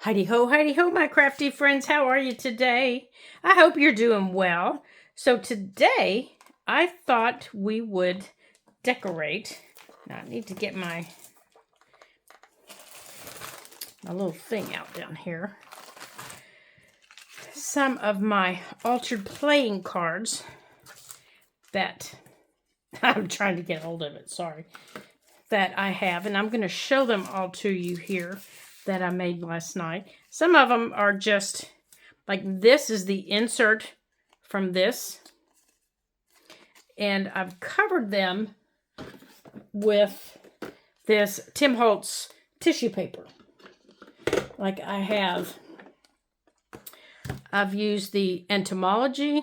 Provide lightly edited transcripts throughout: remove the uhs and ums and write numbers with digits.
Heidi ho, my crafty friends. How are you today? I hope you're doing well. So today, I thought we would decorate. Now, I need to get my little thing out down here. Some of my altered playing cards that I'm trying to get hold of it, sorry, that I have. And I'm going to show them all to you here that I made last night. Some of them are just like this is the insert from this. And I've covered them with this Tim Holtz tissue paper. Like I've used the entomology.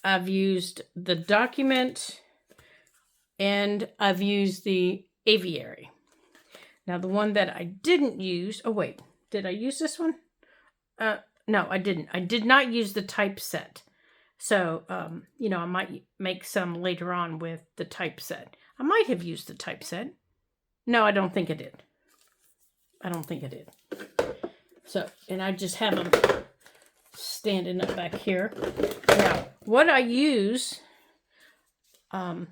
I've used the document. And I've used the aviary. Now, the one that I didn't use... Oh, wait. Did I use this one? No, I didn't. I did not use the typeset. So, I might make some later on with the typeset. I might have used the typeset. No, I don't think I did. So, and I just have them standing up back here. Now, what I use on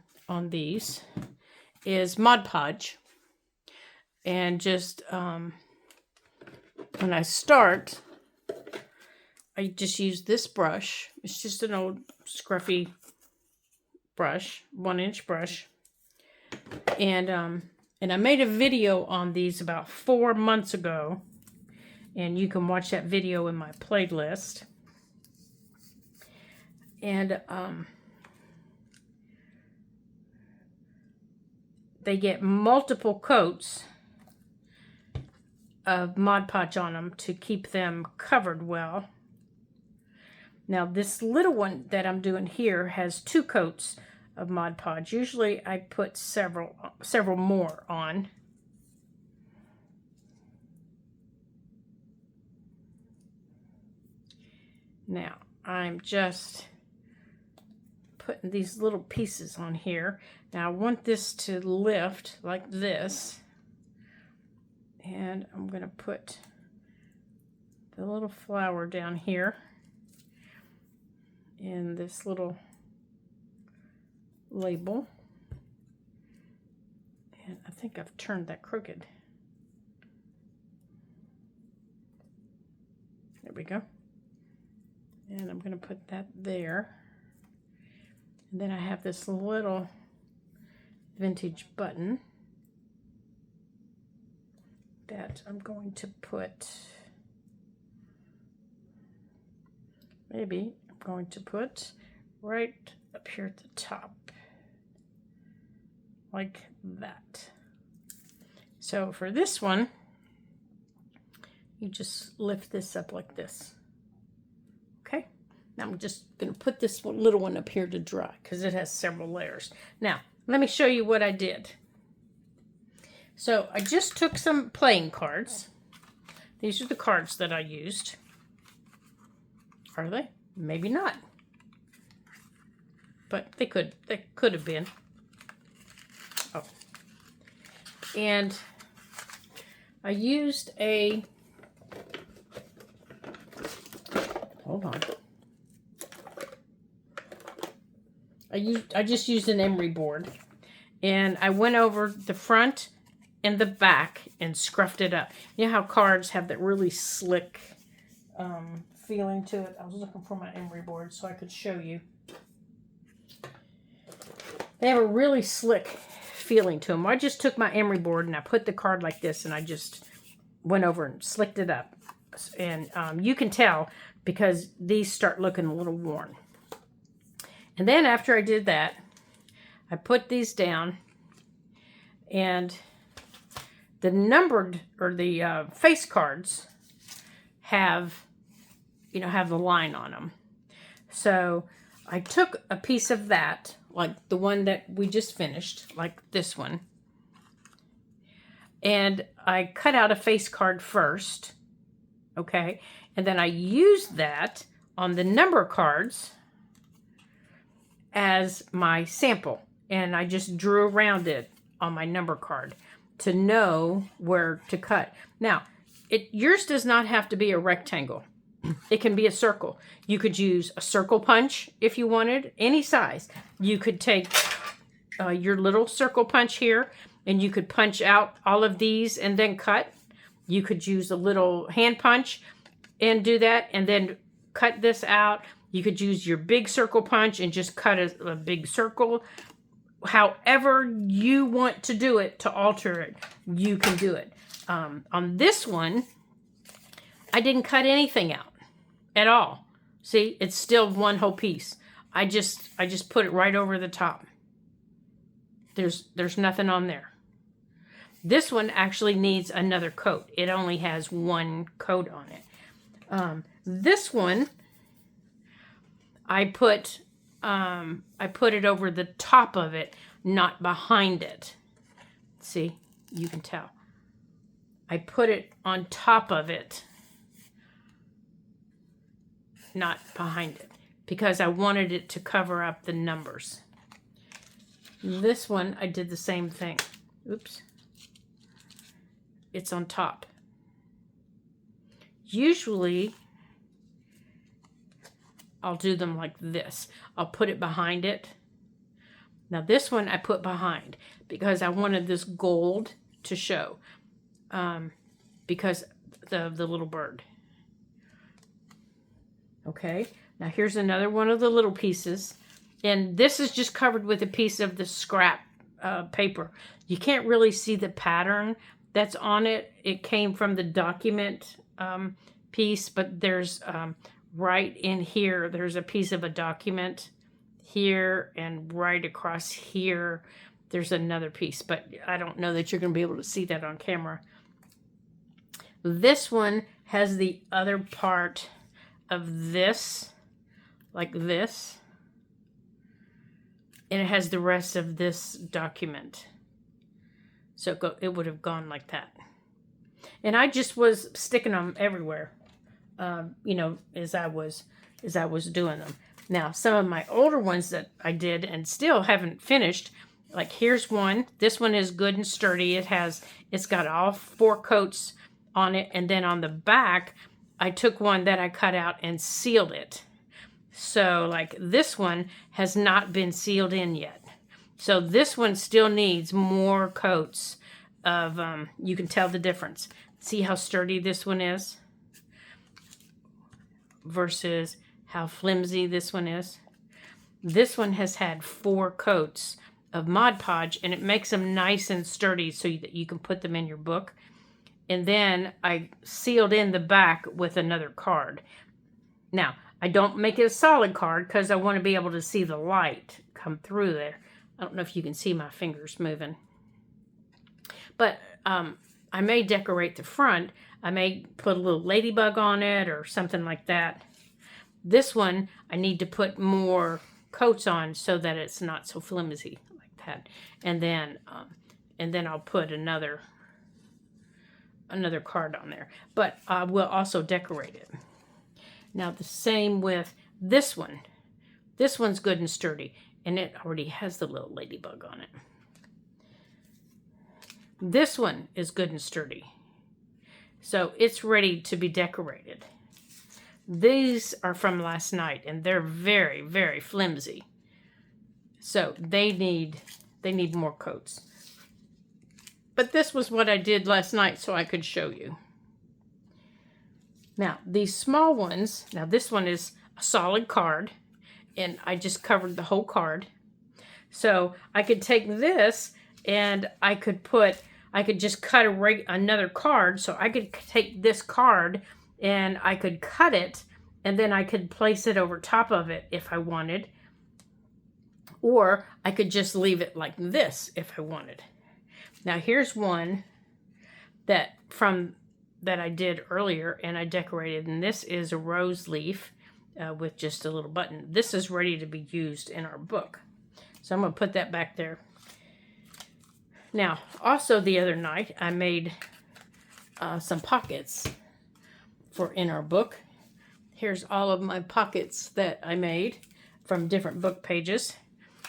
these is Mod Podge. And just, when I start, I just use this brush. It's just an old scruffy brush, 1-inch brush. And I made a video on these about 4 months ago. And you can watch that video in my playlist. And, they get multiple coats of Mod Podge on them to keep them covered well. Now this little one that I'm doing here has 2 coats of Mod Podge. Usually I put several more on. Now I'm just putting these little pieces on here. Now I want this to lift like this. And I'm going to put the little flower down here in this little label. And I think I've turned that crooked. There we go. And I'm going to put that there. And then I have this little vintage button that I'm going to put, right up here at the top, like that. So for this one, you just lift this up like this. Okay, now I'm just going to put this little one up here to dry because it has several layers. Now, let me show you what I did. So I just took some playing cards. These are the cards that I used. Are they? Maybe not. But they could have been. Oh. And I used a... Hold on. I just used an emery board. And I went over the front and the back and scruffed it up. You know how cards have that really slick feeling to it? I was looking for my emery board so I could show you. They have a really slick feeling to them. I just took my emery board and I put the card like this and I just went over and slicked it up. And you can tell because these start looking a little worn. And then after I did that, I put these down and the numbered or the face cards have the line on them. So I took a piece of that, like the one that we just finished, like this one, and I cut out a face card first, okay? And then I used that on the number cards as my sample. And I just drew around it on my number card to know where to cut. Now, yours does not have to be a rectangle. It can be a circle. You could use a circle punch if you wanted, any size. You could take your little circle punch here, and you could punch out all of these and then cut. You could use a little hand punch and do that, and then cut this out. You could use your big circle punch and just cut a big circle. However you want to do it, to alter it, you can do it. On this one, I didn't cut anything out at all. See, it's still one whole piece. I just put it right over the top. There's nothing on there. This one actually needs another coat. It only has one coat on it. This one, I put it over the top of it, not behind it. See, you can tell. I put it on top of it, not behind it, because I wanted it to cover up the numbers. This one, I did the same thing. Oops. It's on top. Usually, I'll do them like this. I'll put it behind it. Now this one I put behind because I wanted this gold to show. Because the little bird. Okay, now here's another one of the little pieces. And this is just covered with a piece of the scrap paper. You can't really see the pattern that's on it. It came from the document piece, but there's right in here, there's a piece of a document here, and right across here, there's another piece, but I don't know that you're going to be able to see that on camera. This one has the other part of this, like this, and it has the rest of this document. So it would have gone like that. And I just was sticking them everywhere, you know, as I was doing them. Now, some of my older ones that I did and still haven't finished, like here's one. This one is good and sturdy. It's got all 4 coats on it, and then on the back, I took one that I cut out and sealed it. So, like this one has not been sealed in yet. So this one still needs more coats of, you can tell the difference. See how sturdy this one is versus how flimsy this one is. This one has had 4 coats of Mod Podge, and it makes them nice and sturdy so that you can put them in your book. And then I sealed in the back with another card. Now, I don't make it a solid card because I want to be able to see the light come through there. I don't know if you can see my fingers moving. But I may decorate the front. I may put a little ladybug on it or something like that. This one, I need to put more coats on so that it's not so flimsy like that. And then I'll put another card on there. But I will also decorate it. Now the same with this one. This one's good and sturdy, and it already has the little ladybug on it. This one is good and sturdy, so it's ready to be decorated. These are from last night, and they're very, very flimsy, so they need more coats. But this was what I did last night so I could show you. Now, these small ones, now this one is a solid card, and I just covered the whole card. So I could take this and I could just cut another card. So I could take this card and I could cut it, and then I could place it over top of it if I wanted. Or I could just leave it like this if I wanted. Now here's one that I did earlier and I decorated, and this is a rose leaf with just a little button. This is ready to be used in our book. So I'm going to put that back there. Now, also the other night, I made some pockets in our book. Here's all of my pockets that I made from different book pages.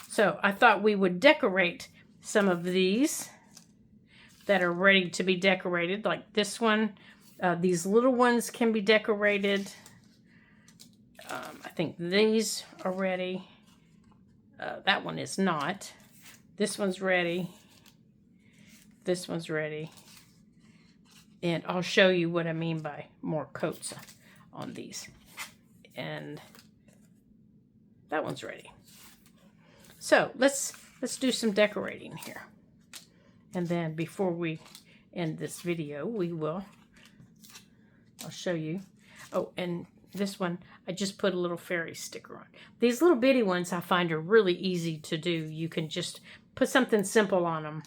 So I thought we would decorate some of these that are ready to be decorated, like this one. These little ones can be decorated. I think these are ready. That one is not. This one's ready. This one's ready. And I'll show you what I mean by more coats on these. And that one's ready. So let's do some decorating here. And then before we end this video, I'll show you. Oh, and this one, I just put a little fairy sticker on. These little bitty ones I find are really easy to do. You can just put something simple on them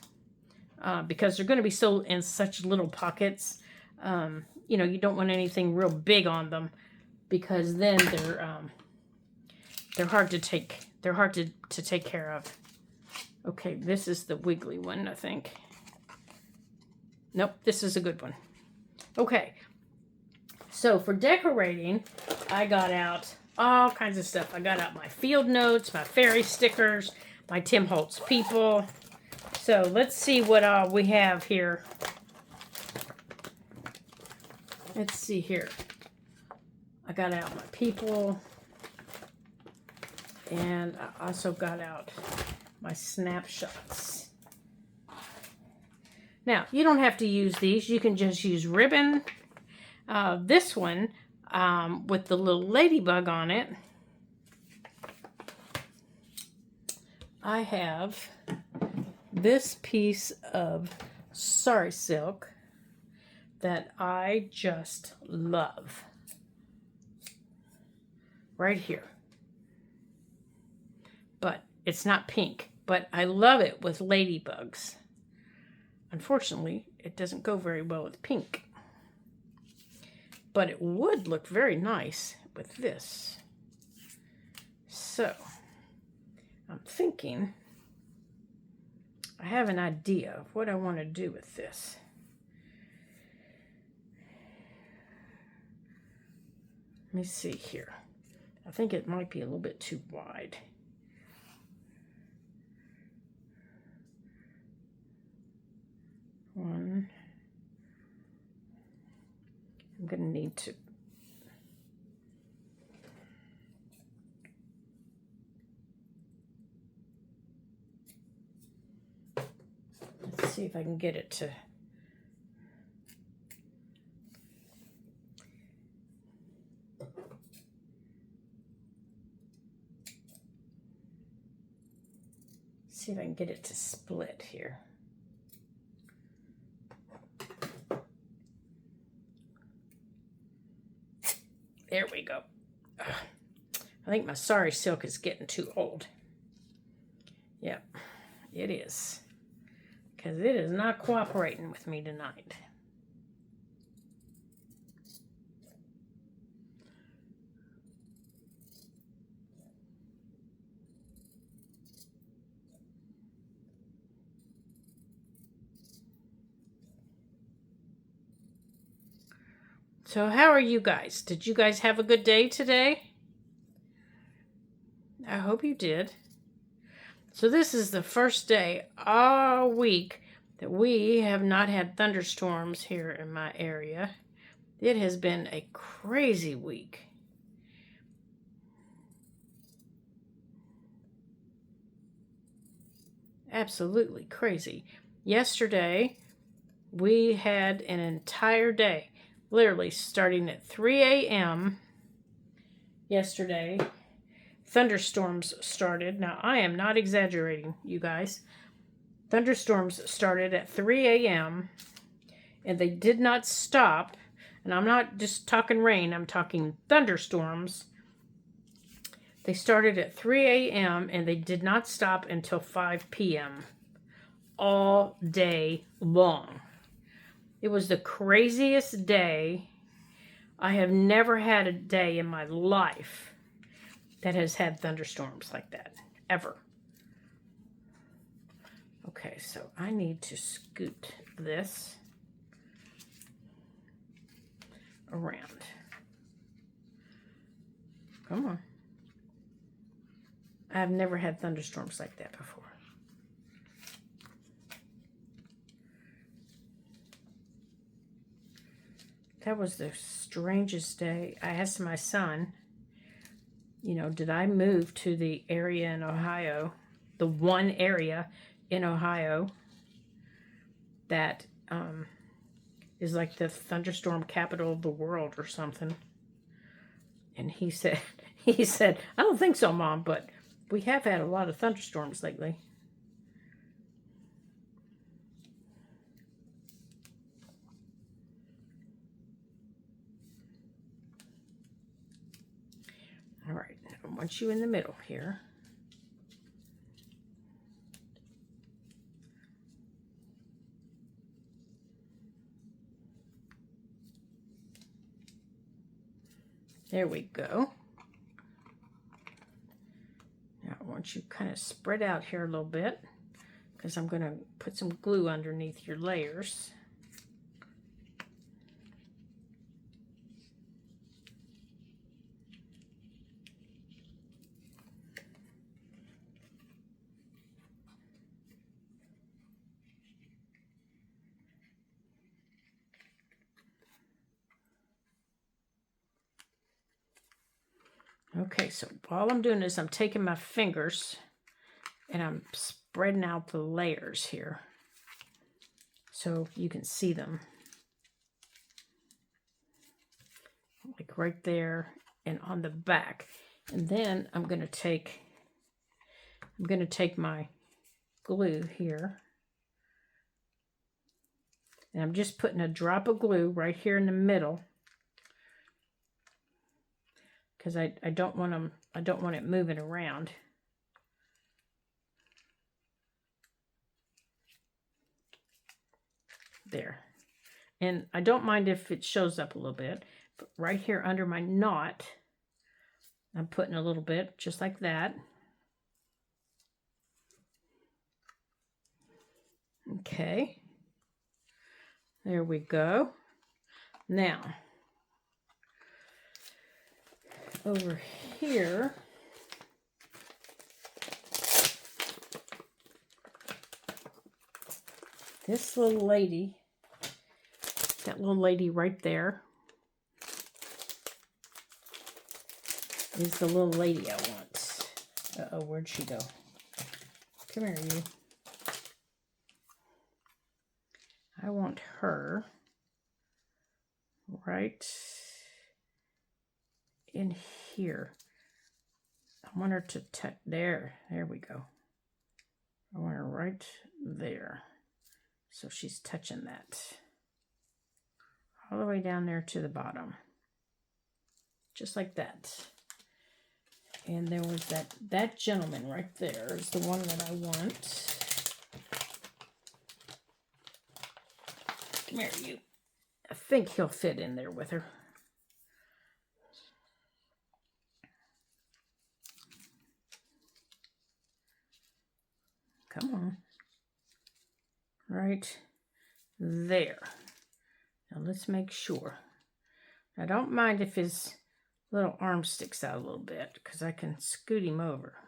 because they're going to be sold in such little pockets. You know, you don't want anything real big on them because then they're hard to take. They're hard to take care of. Okay, this is the wiggly one, I think. Nope, this is a good one. Okay. So for decorating, I got out all kinds of stuff. I got out my field notes, my fairy stickers, my Tim Holtz people. So let's see what all we have here. Let's see here. I got out my people. And I also got out my snapshots. Now, you don't have to use these. You can just use ribbon. This one, with the little ladybug on it, I have this piece of sari silk that I just love. Right here. But it's not pink, but I love it with ladybugs. Unfortunately, it doesn't go very well with pink. But it would look very nice with this. So, I'm thinking, I have an idea of what I want to do with this. Let me see here. I think it might be a little bit too wide. One. I'm going to need to let's see if I can get it to split here. There we go. Ugh. I think my sari silk is getting too old. Yep, it is. Because it is not cooperating with me tonight. So how are you guys? Did you guys have a good day today? I hope you did. So this is the first day all week that we have not had thunderstorms here in my area. It has been a crazy week. Absolutely crazy. Yesterday, we had an entire day. Literally starting at 3 a.m. yesterday, thunderstorms started. Now, I am not exaggerating, you guys. Thunderstorms started at 3 a.m. and they did not stop. And I'm not just talking rain, I'm talking thunderstorms. They started at 3 a.m. and they did not stop until 5 p.m. all day long. It was the craziest day. I have never had a day in my life that has had thunderstorms like that, ever. Okay, so I need to scoot this around. Come on. I've never had thunderstorms like that before. That was the strangest day. I asked my son, you know, did I move to the area in Ohio, the one area in Ohio that is like the thunderstorm capital of the world or something? And he said, I don't think so, Mom, but we have had a lot of thunderstorms lately. All right, I want you in the middle here. There we go. Now I want you kind of spread out here a little bit because I'm going to put some glue underneath your layers. Okay, so all I'm doing is I'm taking my fingers and I'm spreading out the layers here so you can see them. Like right there and on the back. And then I'm going to take my glue here. And I'm just putting a drop of glue right here in the middle, because I don't want it moving around. There. And I don't mind if it shows up a little bit, but right here under my knot, I'm putting a little bit just like that. Okay. There we go. Now, over here, this little lady, that little lady right there, is the little lady I want. Uh-oh, where'd she go? Come here, you. I want her right in here. I want her to touch there. There we go. I want her right there. So she's touching that. All the way down there to the bottom. Just like that. And there was that gentleman right there is the one that I want. Come here, you. I think he'll fit in there with her. Come on. Right there. Now let's make sure. I don't mind if his little arm sticks out a little bit, because I can scoot him over.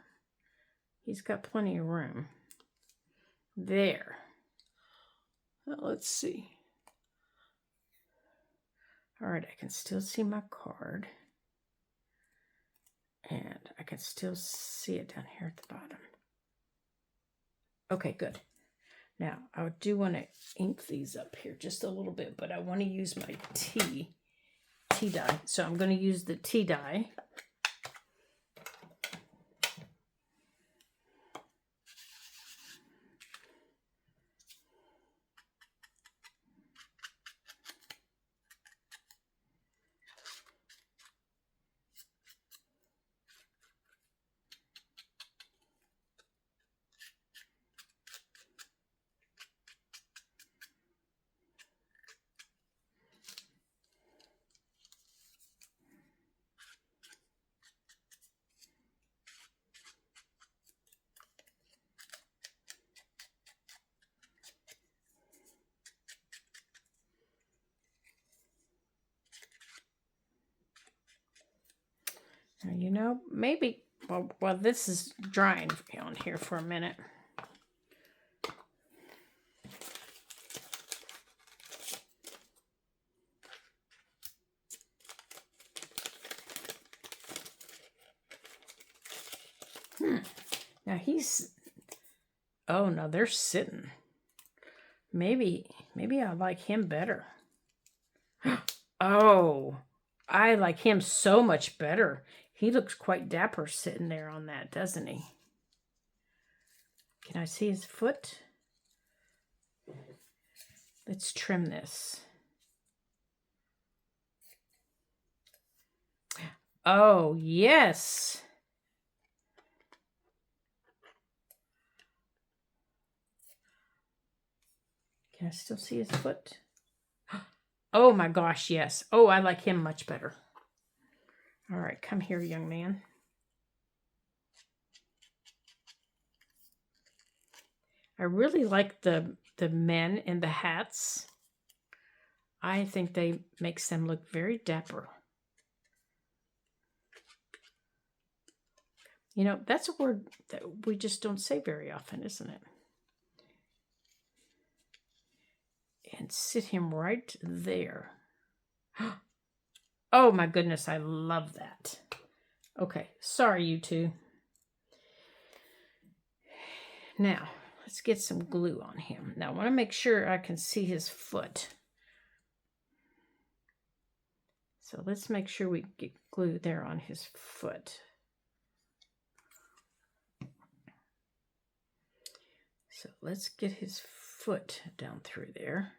He's got plenty of room. There. Now let's see. All right, I can still see my card. And I can still see it down here at the bottom. Okay, good. Now, I do want to ink these up here just a little bit, but I want to use my tea dye. So I'm going to use the tea dye. Now, you know, maybe, while this is drying on here for a minute, Now he's, oh no, they're sitting. Maybe I like him better. Oh, I like him so much better. He looks quite dapper sitting there on that, doesn't he? Can I see his foot? Let's trim this. Oh, yes. Can I still see his foot? Oh my gosh, yes. Oh, I like him much better. All right, come here, young man. I really like the men in the hats. I think they makes them look very dapper. You know, that's a word that we just don't say very often, isn't it? And sit him right there. Oh my goodness, I love that. Okay, sorry you two. Now, let's get some glue on him. Now, I want to make sure I can see his foot. So let's make sure we get glue there on his foot. So let's get his foot down through there.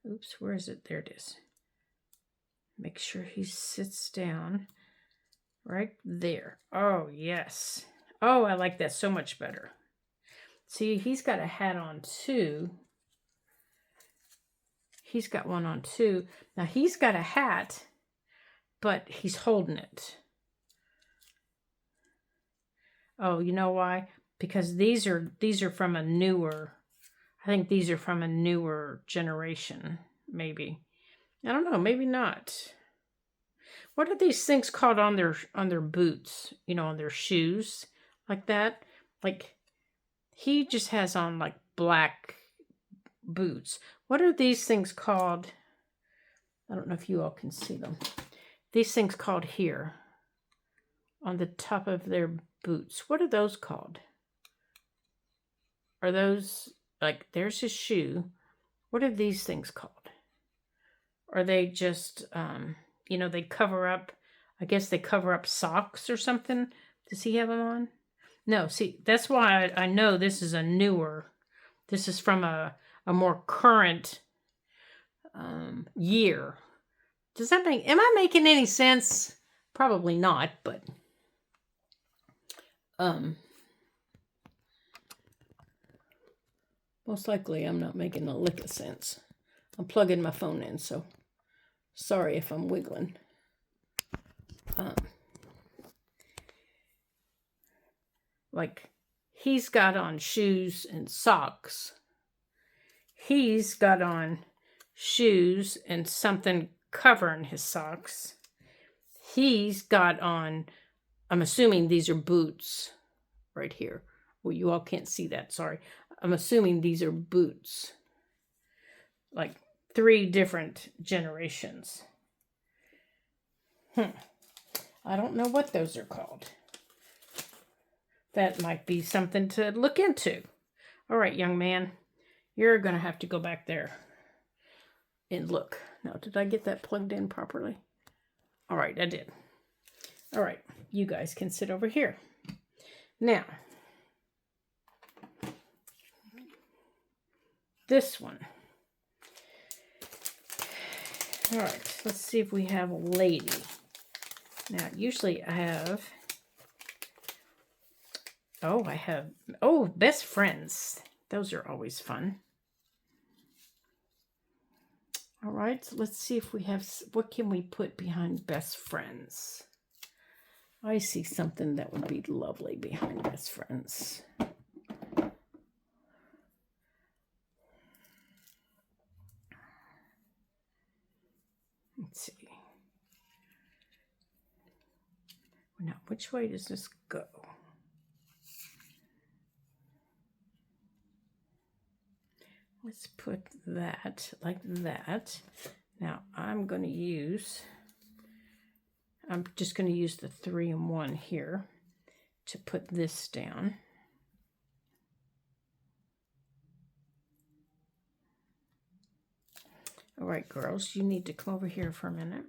Oops, where is it? There it is. Make sure he sits down right there. Oh, yes. Oh, I like that so much better. See, he's got a hat on too. He's got one on too. Now, he's got a hat, but he's holding it. Oh, you know why? Because these are from a newer, I think these are from a newer generation, maybe. I don't know, maybe not. What are these things called on their boots? You know, on their shoes, like that? Like, he just has on like black boots. What are these things called? I don't know if you all can see them. These things called here on the top of their boots. What are those called? Are those, like, there's his shoe. What are these things called? Are they just, you know, they cover up, I guess they cover up socks or something? Does he have them on? No, see, that's why I know this is a newer, this is from a more current year. Does that make, am I making any sense? Probably not, but most likely I'm not making a lick of sense. I'm plugging my phone in, so sorry if I'm wiggling. Like, he's got on shoes and socks. He's got on shoes and something covering his socks. He's got on, I'm assuming these are boots right here. Well, you all can't see that, sorry. I'm assuming these are boots. Like 3 different generations. I don't know what those are called. That might be something to look into. All right, young man, you're going to have to go back there and look. Now, did I get that plugged in properly? All right, I did. All right, you guys can sit over here. Now, this one. All right, let's see if we have a lady. Now, usually I have, best friends. Those are always fun. All right, so let's see if we have, what can we put behind best friends? I see something that would be lovely behind best friends. Let's see. Now, which way does this go? Let's put that like that. Now, I'm just going to use the 3-in-1 here. to put this down. All right, girls, you need to come over here for a minute.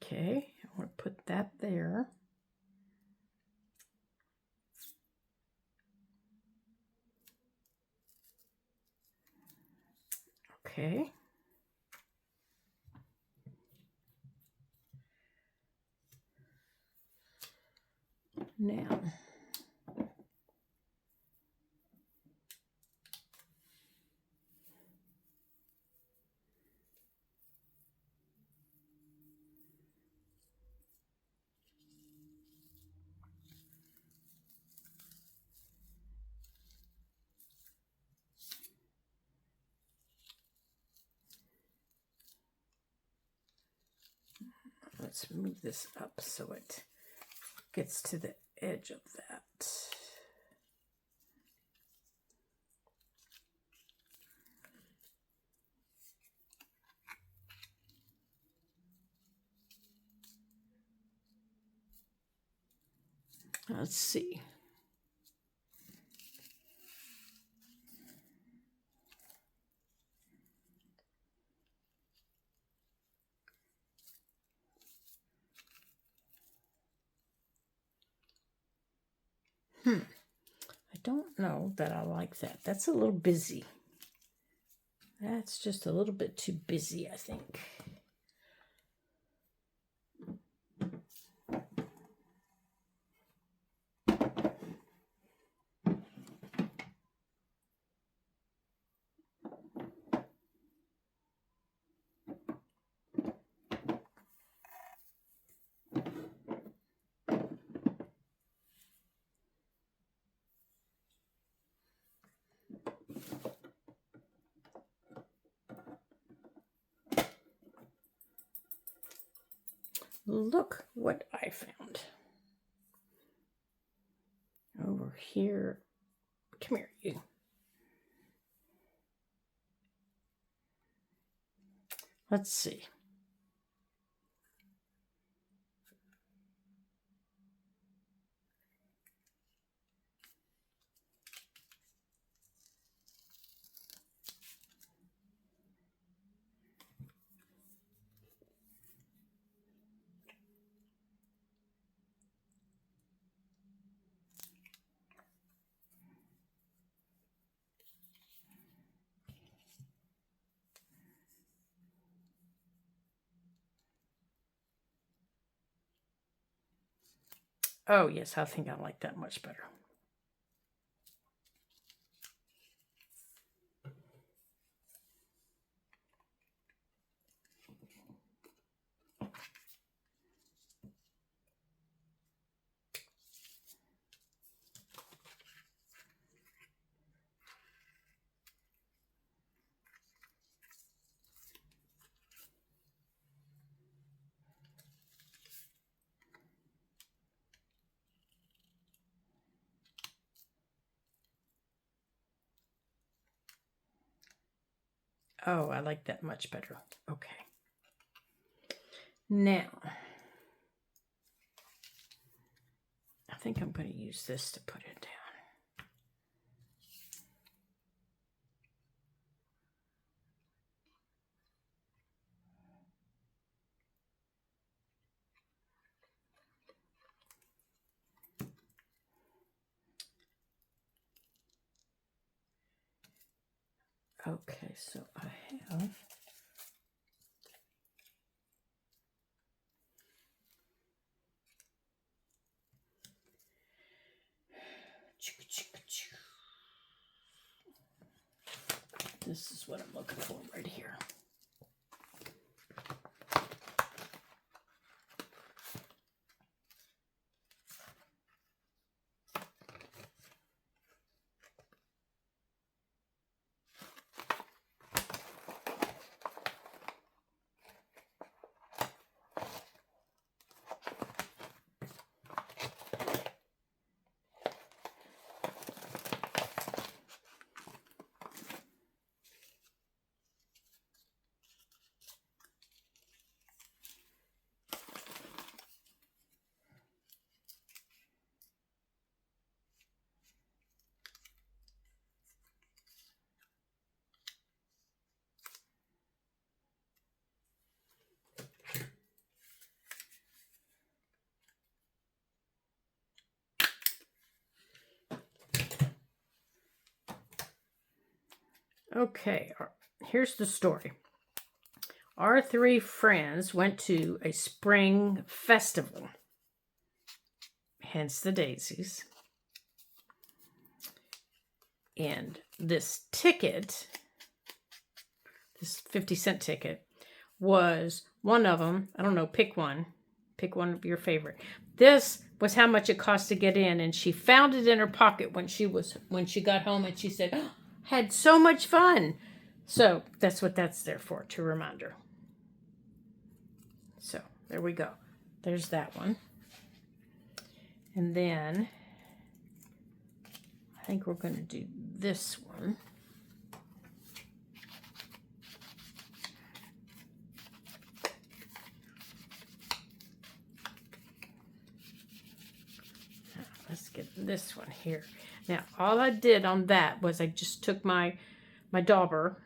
Okay, I want to put that there. Okay. Now, let's move this up so it gets to the edge of that. Let's see. I don't know that I like that. That's a little busy. That's just a little bit too busy, I think. Look what I found. Over here. Come here, you. Let's see. Oh, yes, I think I like that much better. Oh, I like that much better. Okay. Now, I think I'm going to use this to put it down. Okay, so I have this is what I'm looking for right here. Okay, here's the story. Our three friends went to a spring festival, hence the daisies. And this ticket, this 50-cent ticket, was one of them. I don't know, pick one. Pick one of your favorite. This was how much it cost to get in, and she found it in her pocket when she got home, and she said, oh, had so much fun. So that's what that's there for, to remind her. So there we go. There's that one. And then I think we're going to do this one. Let's get this one here. Now, all I did on that was I just took my dauber.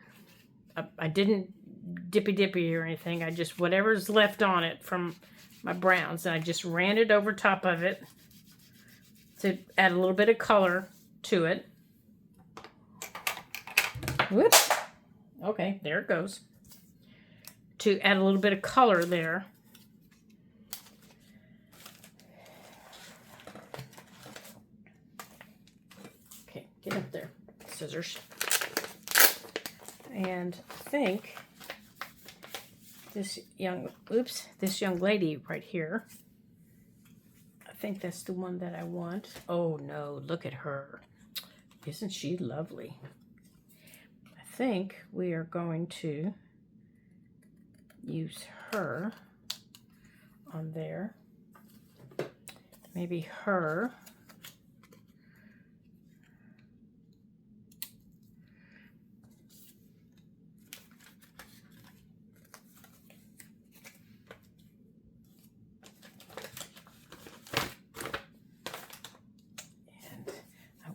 I didn't dippy or anything. I just, whatever's left on it from my browns, and I just ran it over top of it to add a little bit of color to it. Whoops. Okay, there it goes. To add a little bit of color there. Okay, get up there, scissors. And I think this young lady right here, I think that's the one that I want. Oh no, look at her. Isn't she lovely? I think we are going to use her on there. Maybe her.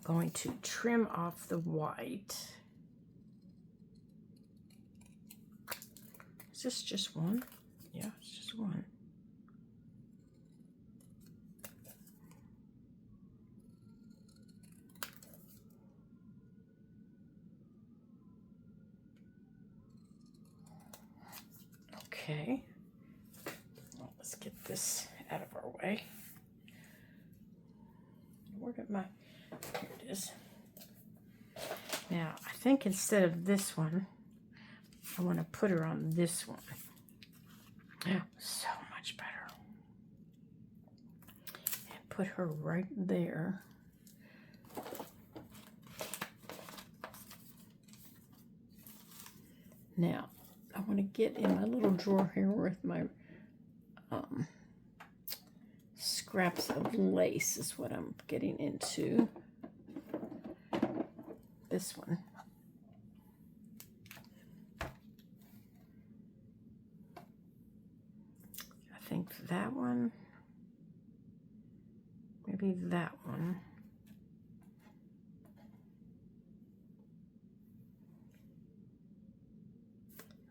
Going to trim off the white. Is this just one? Yeah, it's just one. Okay. Well, let's get this out of our way. Where did my... Here it is. Now, I think instead of this one, I want to put her on this one. So much better. And put her right there. Now, I want to get in my little drawer here with my scraps of lace is what I'm getting into. This one. I think that one. Maybe that one.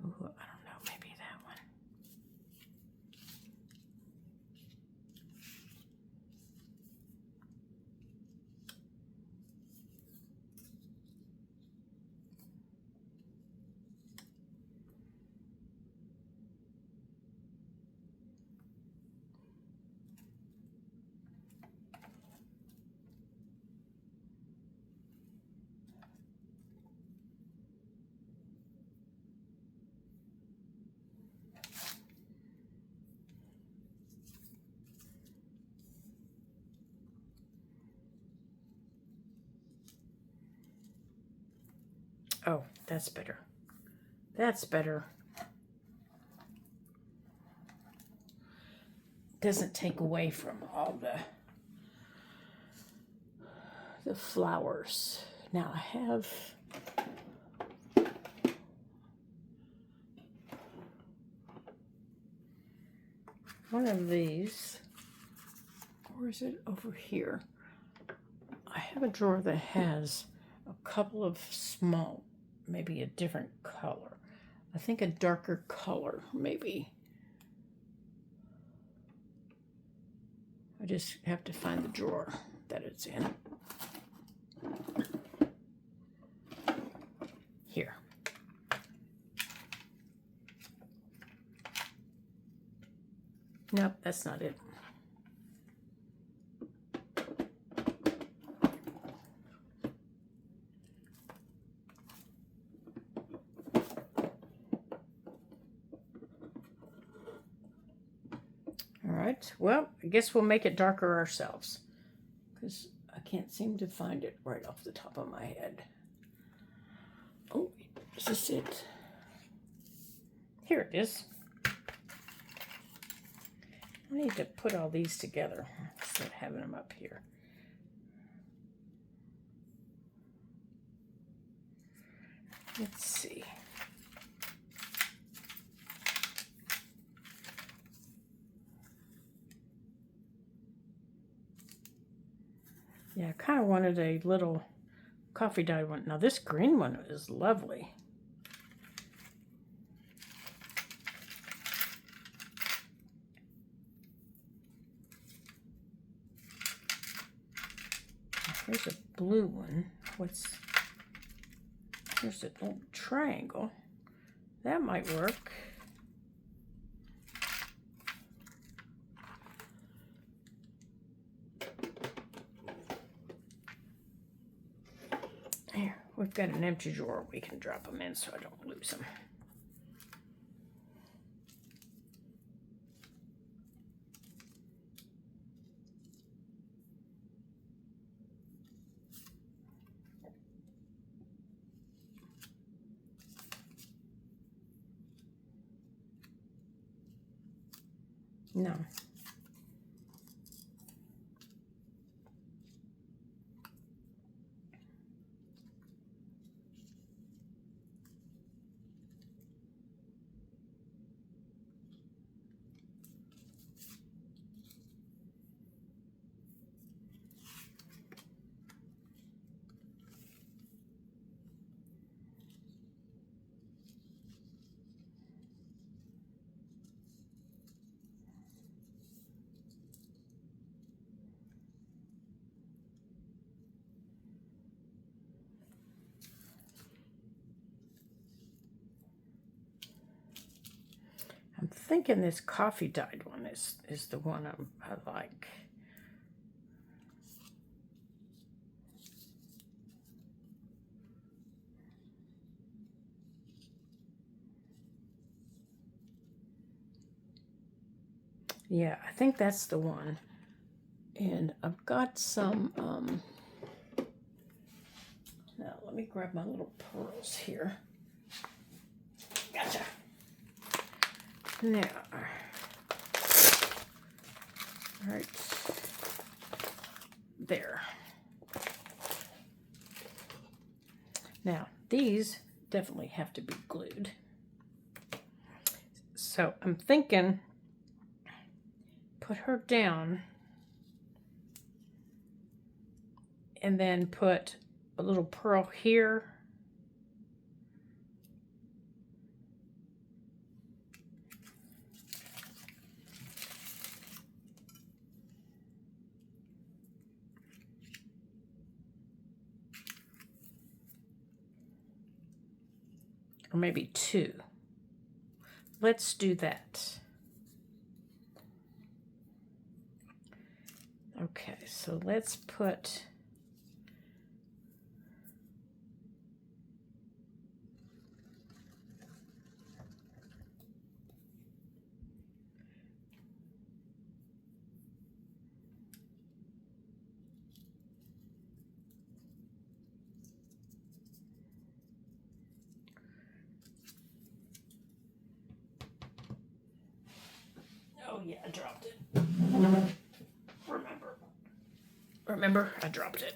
Ooh, I don't know, maybe that one. Oh, that's better. That's better. Doesn't take away from all the flowers. Now I have one of these. Or is it over here? I have a drawer that has a couple of small, maybe a different color. I think a darker color, maybe. I just have to find the drawer that it's in. Here. Nope, that's not it. All right, well, I guess we'll make it darker ourselves, because I can't seem to find it right off the top of my head. Oh, is this it? Here it is. I need to put all these together instead of having them up here. Let's see. Yeah, I kind of wanted a little coffee dyed one. Now this green one is lovely. Here's a blue one. Here's a little triangle. That might work. Here, we've got an empty drawer we can drop them in so I don't lose them. No. I'm thinking this coffee dyed one is the one I like. Yeah, I think that's the one. And I've got some, now let me grab my little pearls here. Gotcha. Now, all right, there. Now, these definitely have to be glued. So I'm thinking, put her down and then put a little pearl here. Or maybe two. Let's do that. Okay, so let's put oh yeah, I dropped it. Remember, I dropped it.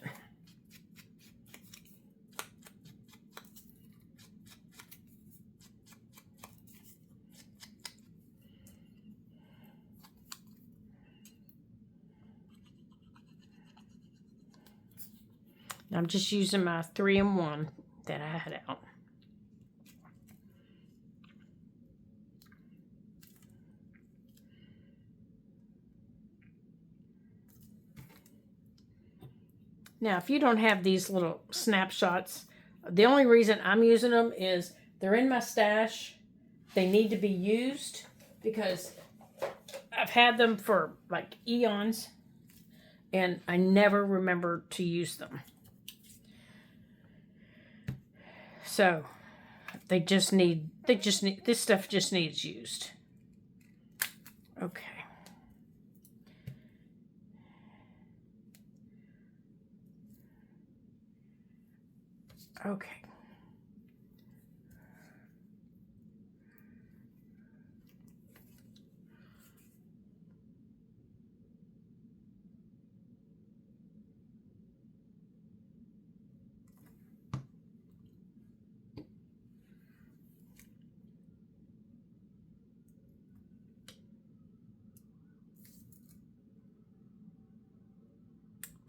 I'm just using my 3-in-1 that I had out. Now, if you don't have these little snapshots, the only reason I'm using them is they're in my stash. They need to be used because I've had them for like eons, and I never remember to use them. So this stuff just needs used. Okay. Okay.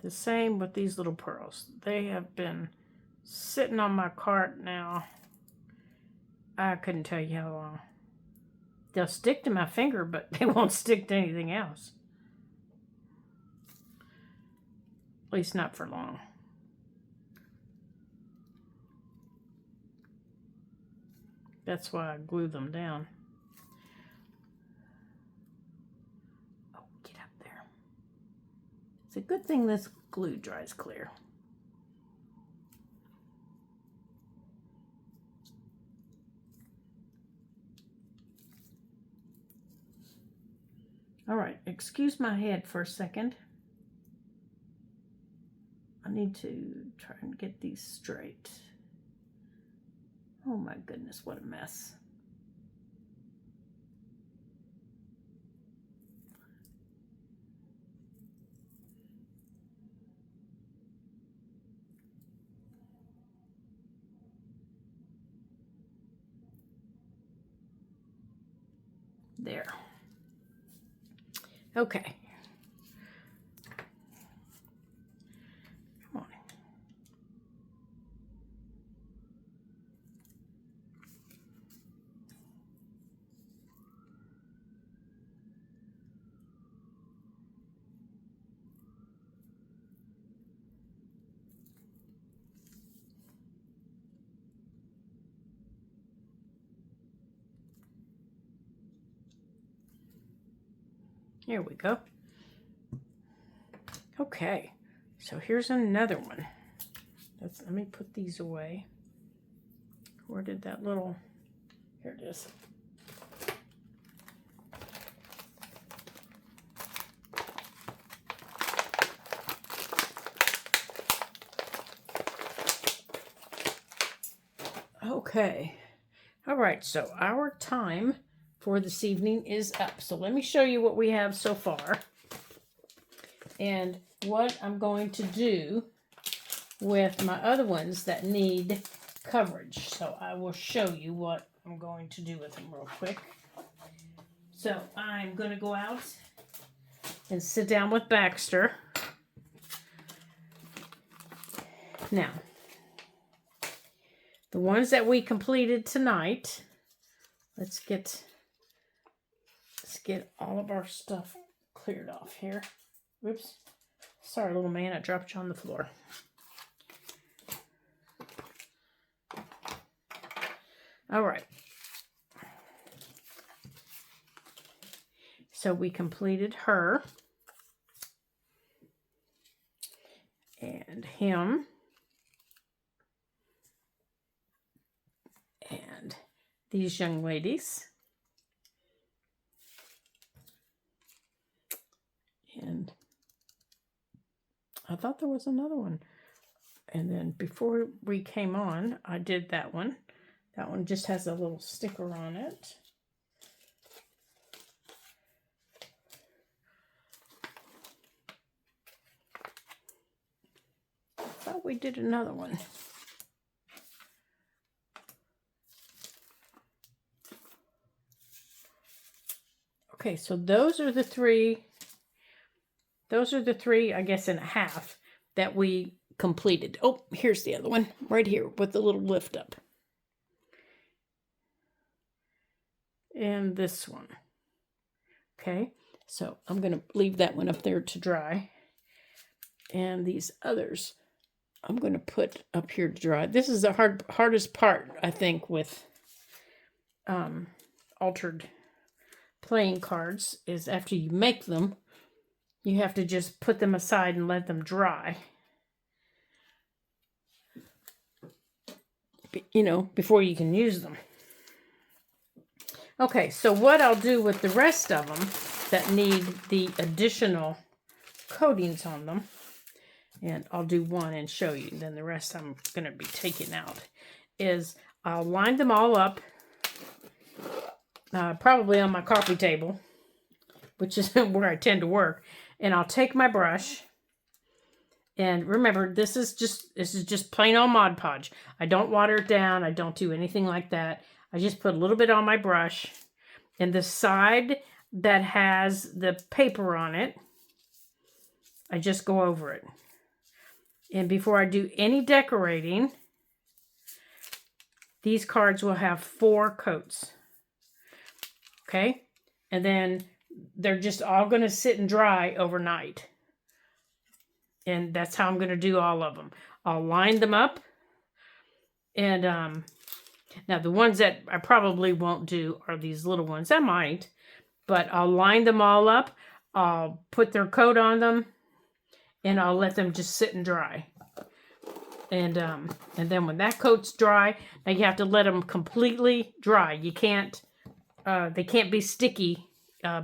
The same with these little pearls. They have been sitting on my cart now. I couldn't tell you how long. They'll stick to my finger, but they won't stick to anything else. At least not for long. That's why I glue them down. Oh, get up there. It's a good thing this glue dries clear. All right, excuse my head for a second. I need to try and get these straight. Oh my goodness, what a mess. There. Okay. Come on. Here we go. Okay, so here's another one. Let me put these away. Where did that little, here it is. Okay, all right, so our time for this evening is up. So let me show you what we have so far and what I'm going to do with my other ones that need coverage. So I will show you what I'm going to do with them real quick. So I'm going to go out and sit down with Baxter. Now, the ones that we completed tonight, let's get all of our stuff cleared off here. Whoops. Sorry, little man, I dropped you on the floor. All right. So we completed her and him and these young ladies. And I thought there was another one. And then before we came on, I did that one. That one just has a little sticker on it. I thought we did another one. Okay, so those are the three, I guess, and a half that we completed. Oh, here's the other one right here with the little lift up. And this one. Okay, so I'm going to leave that one up there to dry. And these others, I'm going to put up here to dry. This is the hardest part, I think, with altered playing cards is after you make them, you have to just put them aside and let them dry. You know, before you can use them. Okay, so what I'll do with the rest of them that need the additional coatings on them, and I'll do one and show you, then the rest I'm going to be taking out, is I'll line them all up, probably on my coffee table, which is where I tend to work, and I'll take my brush, and remember, this is just plain old Mod Podge. I don't water it down, I don't do anything like that. I just put a little bit on my brush, and the side that has the paper on it, I just go over it. And before I do any decorating, these cards will have 4 coats. Okay? And then they're just all going to sit and dry overnight. And that's how I'm going to do all of them. I'll line them up. And now the ones that I probably won't do are these little ones. I might. But I'll line them all up. I'll put their coat on them. And I'll let them just sit and dry. And then when that coat's dry, now you have to let them completely dry. You can't, they can't be sticky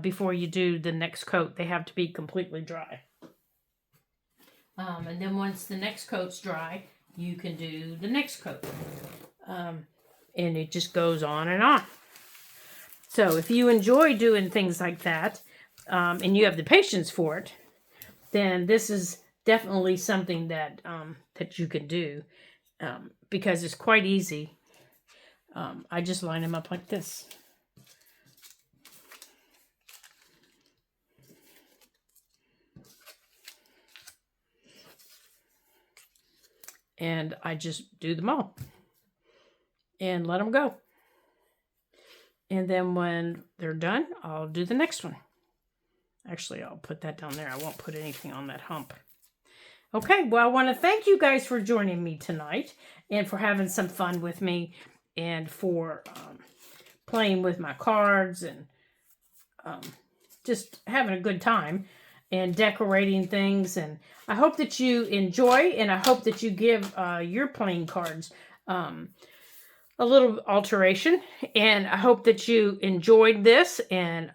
before you do the next coat. They have to be completely dry. And then once the next coat's dry, you can do the next coat. And it just goes on and on. So if you enjoy doing things like that, and you have the patience for it, then this is definitely something that that you can do, because it's quite easy. I just line them up like this. And I just do them all and let them go. And then when they're done, I'll do the next one. Actually, I'll put that down there. I won't put anything on that hump. Okay, well, I want to thank you guys for joining me tonight and for having some fun with me and for playing with my cards and just having a good time and decorating things. And I hope that you enjoy, and I hope that you give your playing cards a little alteration. And I hope that you enjoyed this. And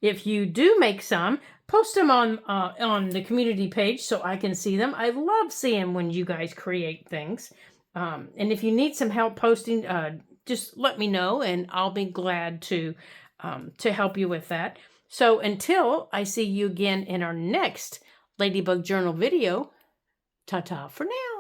if you do make some, post them on the community page so I can see them. I love seeing when you guys create things. And if you need some help posting, just let me know, and I'll be glad to help you with that. So until I see you again in our next Ladybug Journal video, ta-ta for now.